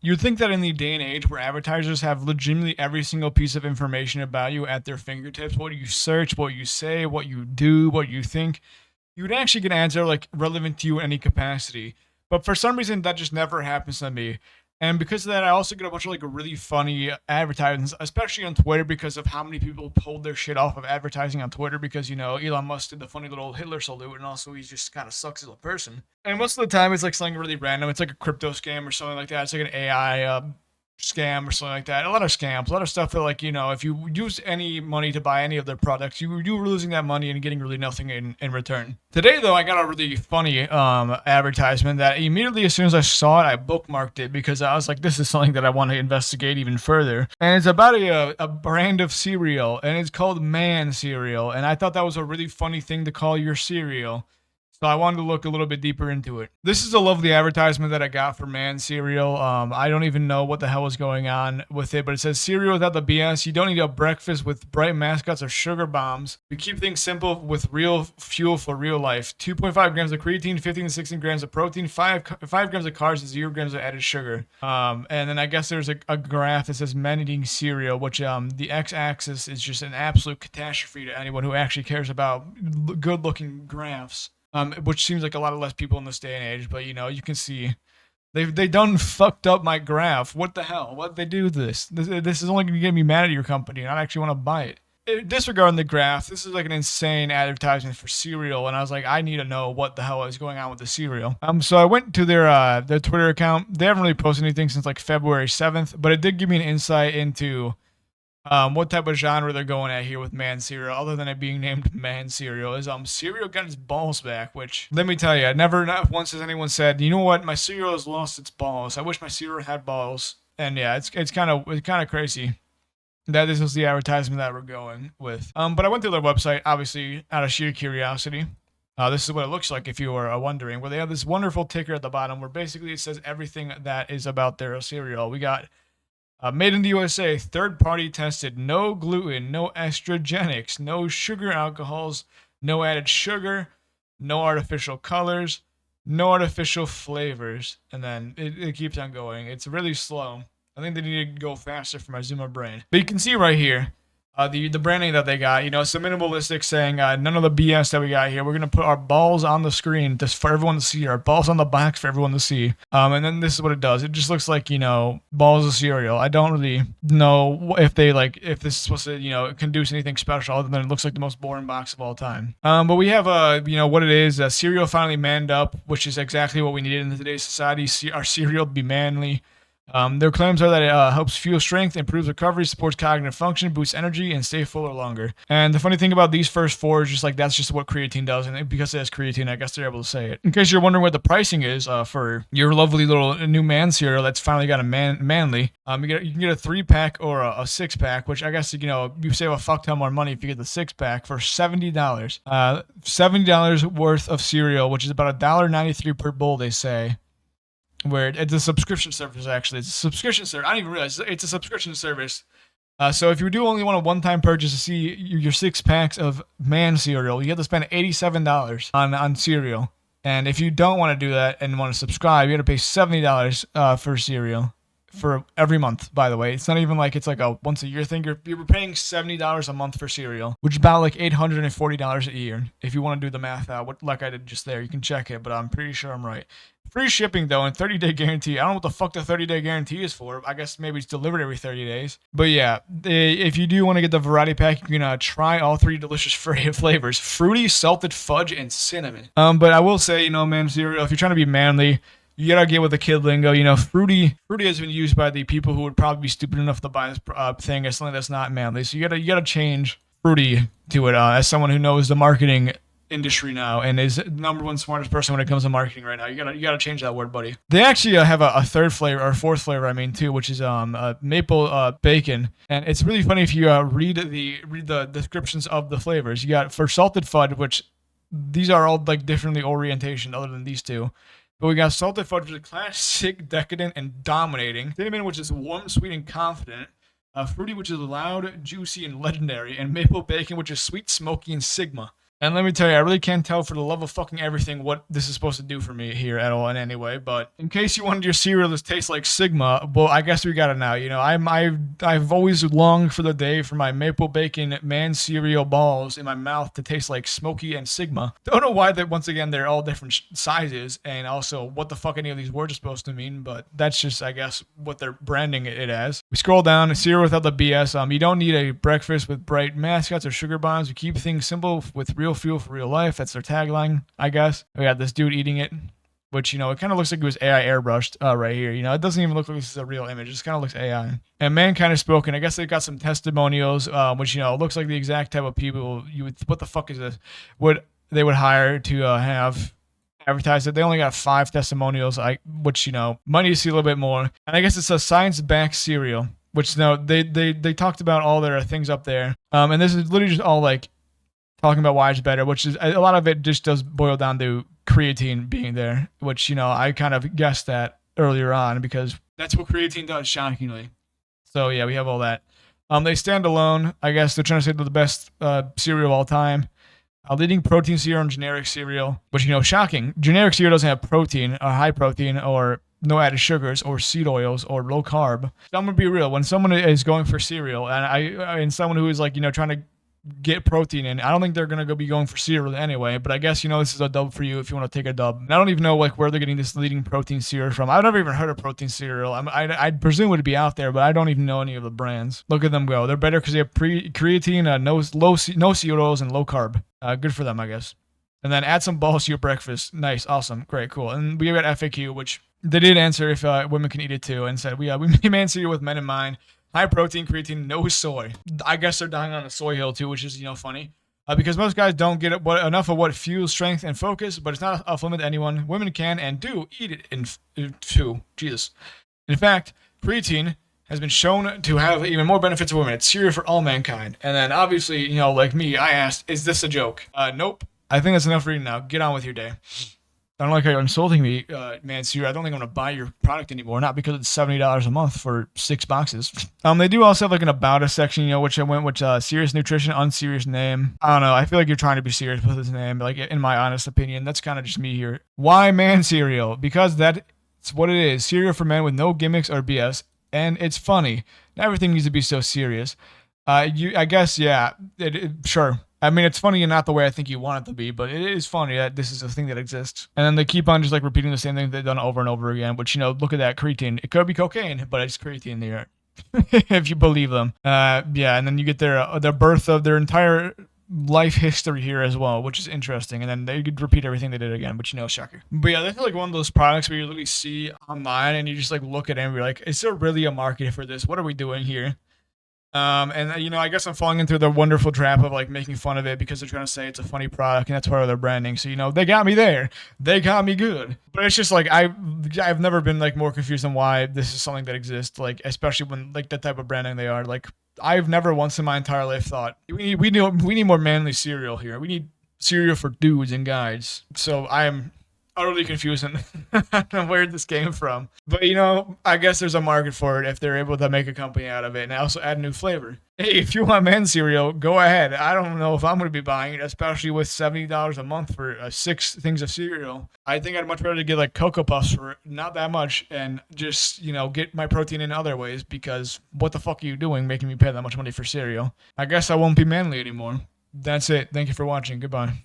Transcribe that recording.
You'd think that in the day and age where advertisers have legitimately every single piece of information about you at their fingertips, what you search, what you say, what you do, what you think, you would actually get ads that are like relevant to you in any capacity. But for some reason, that just never happens to me. And because of that, I also get a bunch of like really funny advertisements, especially on Twitter, because of how many people pulled their shit off of advertising on Twitter. Because Elon Musk did the funny little Hitler salute, and also he just kind of sucks as a person. And most of the time, it's like something really random. It's like a crypto scam or something like that. It's like an AI scam or something like that. A lot of scams, a lot of stuff that like if you use any money to buy any of their products, you're losing that money and getting really nothing in return. Today though, I got a really funny advertisement that immediately as soon as I saw it, I bookmarked it because I was like, this is something that I want to investigate even further. And it's about a brand of cereal, and it's called Man Cereal, and I thought that was a really funny thing to call your cereal. So I wanted to look a little bit deeper into it. This is a lovely advertisement that I got for Man Cereal. I don't even know what the hell is going on with it, but it says cereal without the BS. You don't need a breakfast with bright mascots or sugar bombs. We keep things simple with real fuel for real life. 2.5 grams of creatine, 15 to 16 grams of protein, 5 grams of carbs, and 0 grams of added sugar. And then I guess there's a graph that says men eating cereal, which the x-axis is just an absolute catastrophe to anyone who actually cares about good-looking graphs. Which seems like a lot of less people in this day and age, but you can see they done fucked up my graph. What the hell? What they do this? This is only gonna get me mad at your company, and I actually want to buy it. Disregarding the graph, this is like an insane advertisement for cereal, and I was like, I need to know what the hell is going on with the cereal. So I went to their Twitter account. They haven't really posted anything since like February 7th, but it did give me an insight into what type of genre they're going at here with Man Cereal, other than it being named Man Cereal, is cereal got its balls back. Which let me tell you, not once has anyone said, you know what, my cereal has lost its balls. I wish my cereal had balls. And yeah, it's kind of crazy that this was the advertisement that we're going with. But I went to their website, obviously out of sheer curiosity. This is what it looks like if you were wondering, where they have this wonderful ticker at the bottom where basically it says everything that is about their cereal. We got made in the USA, third party tested, no gluten, no estrogenics, no sugar alcohols, no added sugar, no artificial colors, no artificial flavors. And then it keeps on going. It's really slow. I think they need to go faster for my Zoomer brain. But you can see right here, the branding that they got, it's a minimalistic saying, none of the BS that we got here. We're going to put our balls on the screen just for everyone to see, our balls on the box for everyone to see. And then this is what it does. It just looks like, balls of cereal. I don't really know if if this is supposed to, conduce anything special other than it looks like the most boring box of all time. But we have, what it is. Cereal finally manned up, which is exactly what we needed in today's society. Our cereal to be manly. Their claims are that it helps fuel strength, improves recovery, supports cognitive function, boosts energy, and stay fuller longer. And the funny thing about these first four is just like that's just what creatine does, and because it has creatine, I guess they're able to say it. In case you're wondering what the pricing is for your lovely little new Man cereal that's finally got a manly, you can get a 3-pack or a 6-pack, which I guess you save a fuck ton more money if you get the 6-pack for $70. $70 worth of cereal, which is about $1.93 per bowl, they say. Where it's a subscription service, actually. It's a subscription service. I didn't even realize it's a subscription service. So if you do only want a one-time purchase to see your 6 packs of Man cereal, you have to spend $87 on cereal. And if you don't want to do that and want to subscribe, you got to pay $70 for cereal for every month. By the way, it's not even like it's like a once a year thing. You're paying $70 a month for cereal, which is about like $840 a year. If you want to do the math out, like I did just there, you can check it. But I'm pretty sure I'm right. Free shipping though, and 30-day guarantee. I don't know what the fuck the 30-day guarantee is for. I guess maybe it's delivered every 30 days. But yeah, if you do want to get the variety pack, you can try all 3 delicious flavors: fruity, salted fudge, and cinnamon. But I will say, Man cereal, if you're trying to be manly, you gotta get with the kid lingo. Fruity has been used by the people who would probably be stupid enough to buy this thing as something that's not manly. So you gotta change fruity to it. As someone who knows the marketing industry now and is number one smartest person when it comes to marketing right now, you gotta change that word, buddy. They actually have a third flavor or fourth flavor, too, which is maple bacon, and it's really funny if you read the descriptions of the flavors. You got for salted fudge, which these are all like differently orientation other than these two. But we got salted fudge, which is classic, decadent, and dominating. Cinnamon, which is warm, sweet, and confident. Fruity, which is loud, juicy, and legendary. And maple bacon, which is sweet, smoky, and sigma. And let me tell you, I really can't tell for the love of fucking everything what this is supposed to do for me here at all in any way. But in case you wanted your cereal to taste like Sigma, well, I guess we got it now. You know, I've always longed for the day for my maple bacon man cereal balls in my mouth to taste like Smoky and Sigma. Don't know why that. Once again, they're all different sizes, and also what the fuck any of these words are supposed to mean. But that's just, I guess, what they're branding it as. We scroll down, cereal without the BS. You don't need a breakfast with bright mascots or sugar bombs. We keep things simple with real fuel for real life. That's their tagline, I guess. We got this dude eating it, which, you know, it kind of looks like it was AI airbrushed right here. You know, it doesn't even look like this is a real image. It just kind of looks AI. And mankind has spoken. I guess they've got some testimonials, which, you know, looks like the exact type of people you would, what the fuck is this? What they would hire to have advertised it. They only got 5 testimonials, which, you know, might need to see a little bit more. And I guess it's a science-backed cereal, which, you know, they talked about all their things up there. And this is literally just all like talking about why it's better, which is a lot of it just does boil down to creatine being there, which, you know, I kind of guessed that earlier on because that's what creatine does, shockingly. So yeah, we have all that. They stand alone. I guess they're trying to say they're the best cereal of all time. A leading protein cereal and generic cereal, which, you know, shocking. Generic cereal doesn't have protein or high protein or no added sugars or seed oils or low carb. So I'm gonna be real. When someone is going for cereal and someone who is like, you know, trying to get protein in, I don't think they're gonna be going for cereal anyway. But I guess, you know, this is a dub for you if you want to take a dub. And I don't even know like where they're getting this leading protein cereal from. I've never even heard of protein cereal. I presume it would be out there, but I don't even know any of the brands. Look at them go. They're better because they have creatine, no seed oils, and low carb. Good for them, I guess. And then add some balls to your breakfast. Nice, awesome, great, cool. And we got FAQ, which they did answer if women can eat it too, and said we made cereal with men in mind. High protein, creatine, no soy. I guess they're dying on a soy hill too, which is, you know, funny. Because most guys don't get enough of what fuels strength and focus, but it's not off limit to anyone. Women can and do eat it too. Jesus. In fact, creatine has been shown to have even more benefits to women. It's cereal for all mankind. And then obviously, you know, like me, I asked, is this a joke? Nope. I think that's enough reading now. Get on with your day. I don't like how you're insulting me, man. Siri, I don't think I'm gonna buy your product anymore. Not because it's $70 a month for 6 boxes. They do also have like an about us section, you know, which I went with serious nutrition, unserious name. I don't know. I feel like you're trying to be serious with his name. Like, in my honest opinion, that's kind of just me here. Why man cereal? Because that's what it is. Cereal for men with no gimmicks or BS, and it's funny. Not everything needs to be so serious. I guess, yeah. Sure. I mean, it's funny and not the way I think you want it to be, but it is funny that this is a thing that exists. And then they keep on just like repeating the same thing they've done over and over again, which, you know, look at that creatine. It could be cocaine, but it's creatine there, if you believe them. Yeah, and then you get their birth of their entire life history here as well, which is interesting. And then they could repeat everything they did again, but, you know, shocker. But yeah, that's like one of those products where you literally see online and you just like look at it and you're like, is there really a market for this? What are we doing here? And you know, I guess I'm falling into the wonderful trap of like making fun of it because they're trying to say it's a funny product and that's part of their branding. So, you know, they got me there. They got me good. But it's just like I've never been like more confused on why this is something that exists. Like, especially when like the type of branding they are. Like, I've never once in my entire life thought we need more manly cereal here. We need cereal for dudes and guys. So I'm utterly confused and I don't know where this came from. But, you know, I guess there's a market for it if they're able to make a company out of it and also add new flavor. Hey, if you want man cereal, go ahead. I don't know if I'm going to be buying it, especially with $70 a month for 6 things of cereal. I think I'd much rather get like Cocoa Puffs for not that much and just, you know, get my protein in other ways because what the fuck are you doing making me pay that much money for cereal? I guess I won't be manly anymore. That's it. Thank you for watching. Goodbye.